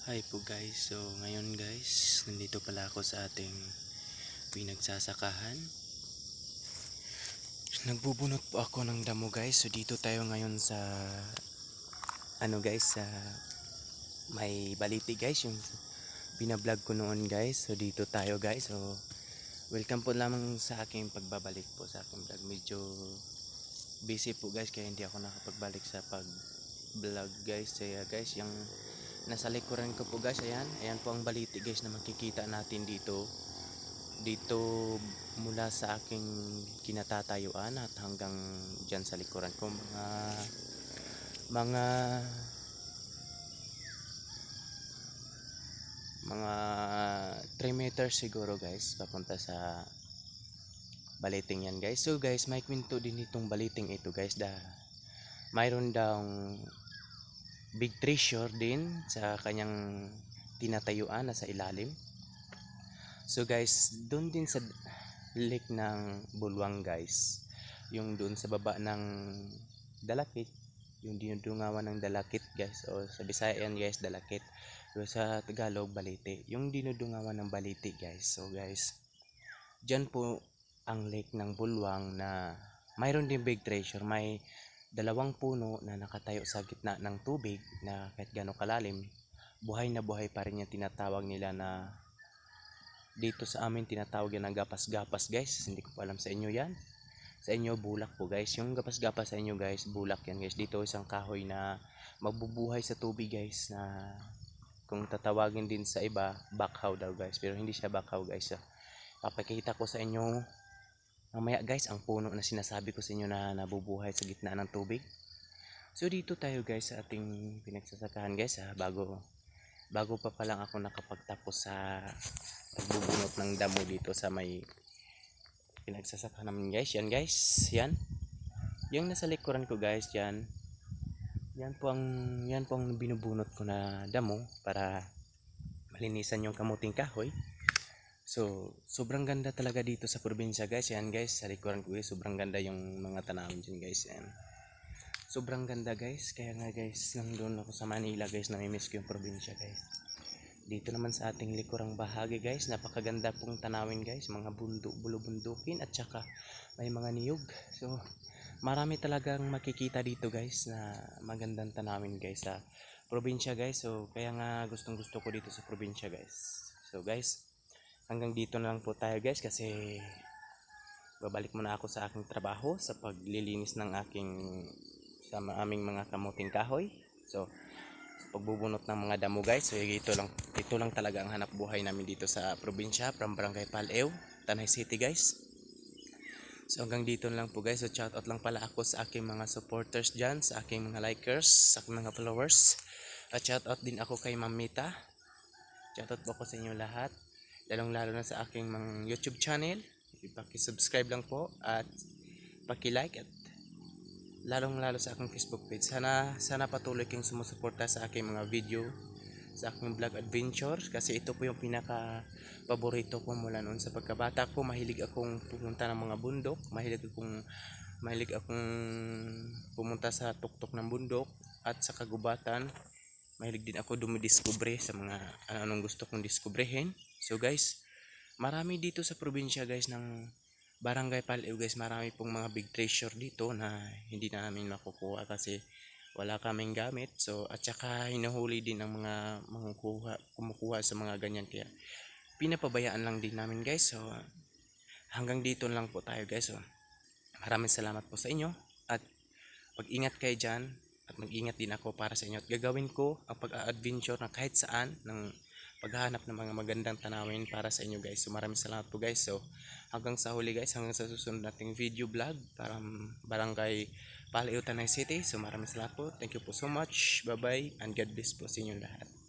Hi po guys, so ngayon guys, nandito pala ako sa ating pinagsasakahan. Nagbubunot po ako ng damo guys, so dito tayo ngayon sa sa may baliti guys, yung binablog ko noon guys. So dito tayo guys, so welcome po lamang sa aking pagbabalik po sa aking vlog. Medyo busy po guys, kaya hindi ako nakapagbalik sa pag vlog guys. Kaya guys, yung nasa likuran ko po guys, ayan po ang baliti guys na makikita natin dito mula sa aking kinatatayuan at hanggang dyan sa likuran ko, mga mga 3 meters siguro guys papunta sa baliting yan guys. So guys, may kwento din itong baliting ito guys, mayroon daw big treasure din sa kanyang tinatayuan na sa ilalim. So guys, doon din sa lake ng Bulwang guys, yung doon sa baba ng Dalakit, yung dinudungawan ng Dalakit guys, o sa Bisaya yan guys, Dalakit, pero sa Tagalog Balite, yung dinudungawan ng Balite guys. So guys, dyan po ang lake ng Bulwang na mayroon din big treasure. May dalawang puno na nakatayo sa gitna ng tubig na kahit gano'ng kalalim, buhay na buhay pa rin yung tinatawag nila na dito sa amin tinatawag yan ng gapas-gapas guys. Hindi ko pa alam sa inyo yan. Sa inyo bulak po guys. Yung gapas-gapas sa inyo guys, bulak yan guys. Dito isang kahoy na mabubuhay sa tubig guys, na kung tatawagin din sa iba, bakhaw daw guys. Pero hindi siya bakhaw guys. Papakita ko sa inyo mamaya guys ang puno na sinasabi ko sa inyo na nabubuhay sa gitna ng tubig. So dito tayo guys sa ating pinagsasakahan guys, bago pa lang ako nakapagtapos sa pagbubunot ng damo dito sa may pinagsasakahan namin guys. Yan guys, yan yung nasa likuran ko guys, yan po ang binubunot ko na damo para malinisan yung kamuting kahoy. So sobrang ganda talaga dito sa probinsya guys. Yan guys, sa likuran ko guys, sobrang ganda yung mga tanawin dyan guys. Yan, sobrang ganda guys. Kaya nga guys, nandun ako sa Manila guys, namimiss ko yung probinsya guys. Dito naman sa ating likurang bahagi guys, napakaganda pong tanawin guys, mga bulubundukin at saka may mga niyog. So marami talagang makikita dito guys na magandang tanawin guys sa probinsya guys. So kaya nga gustong gusto ko dito sa probinsya guys. So guys, hanggang dito na lang po tayo guys, kasi babalik muna ako sa aking trabaho sa paglilinis ng sa aming mga kamuting kahoy. So pagbubunot ng mga damo guys. So ito lang talaga ang hanap buhay namin dito sa probinsya, from Barangay Pal-ew, Tanay City guys. So hanggang dito lang po guys. So shout out lang pala ako sa aking mga supporters dyan, sa aking mga likers, sa aking mga followers, at shout out din ako kay Ma'am Mita. Shout out po ako sa inyo lahat, lalong lalo na sa aking mga YouTube channel. Paki-subscribe lang po at paki-like, at lalong lalo sa aking Facebook page. Sana patuloy kayong sumusuporta sa aking mga video, sa aking vlog adventure, kasi ito po yung pinaka paborito ko mula noon sa pagkabata ko. Mahilig akong pumunta ng mga bundok, mahilig akong pumunta sa tuktok ng bundok at sa kagubatan. Mahilig din ako dumidiskubre sa mga anong gusto kong diskubrehin. So guys, marami dito sa probinsya guys ng Barangay Pal-ew guys, marami pong mga big treasure dito na hindi na namin makukuha kasi wala kaming gamit. So at saka hinuhuli din ng mga kumukuha sa mga ganyan, kaya pinapabayaan lang din namin guys. So hanggang dito lang po tayo guys. So maraming salamat po sa inyo, at mag-ingat kayo dyan, at mag-ingat din ako para sa inyo, at gagawin ko ang pag-adventure na kahit saan ng paghahanap ng mga magandang tanawin para sa inyo guys. So maraming salamat po guys. So hanggang sa huli guys, hanggang sa susunod nating video vlog para Barangay Pal-ew, Tanay City. So maraming salamat po. Thank you po so much. Bye bye and God bless po sa inyo lahat.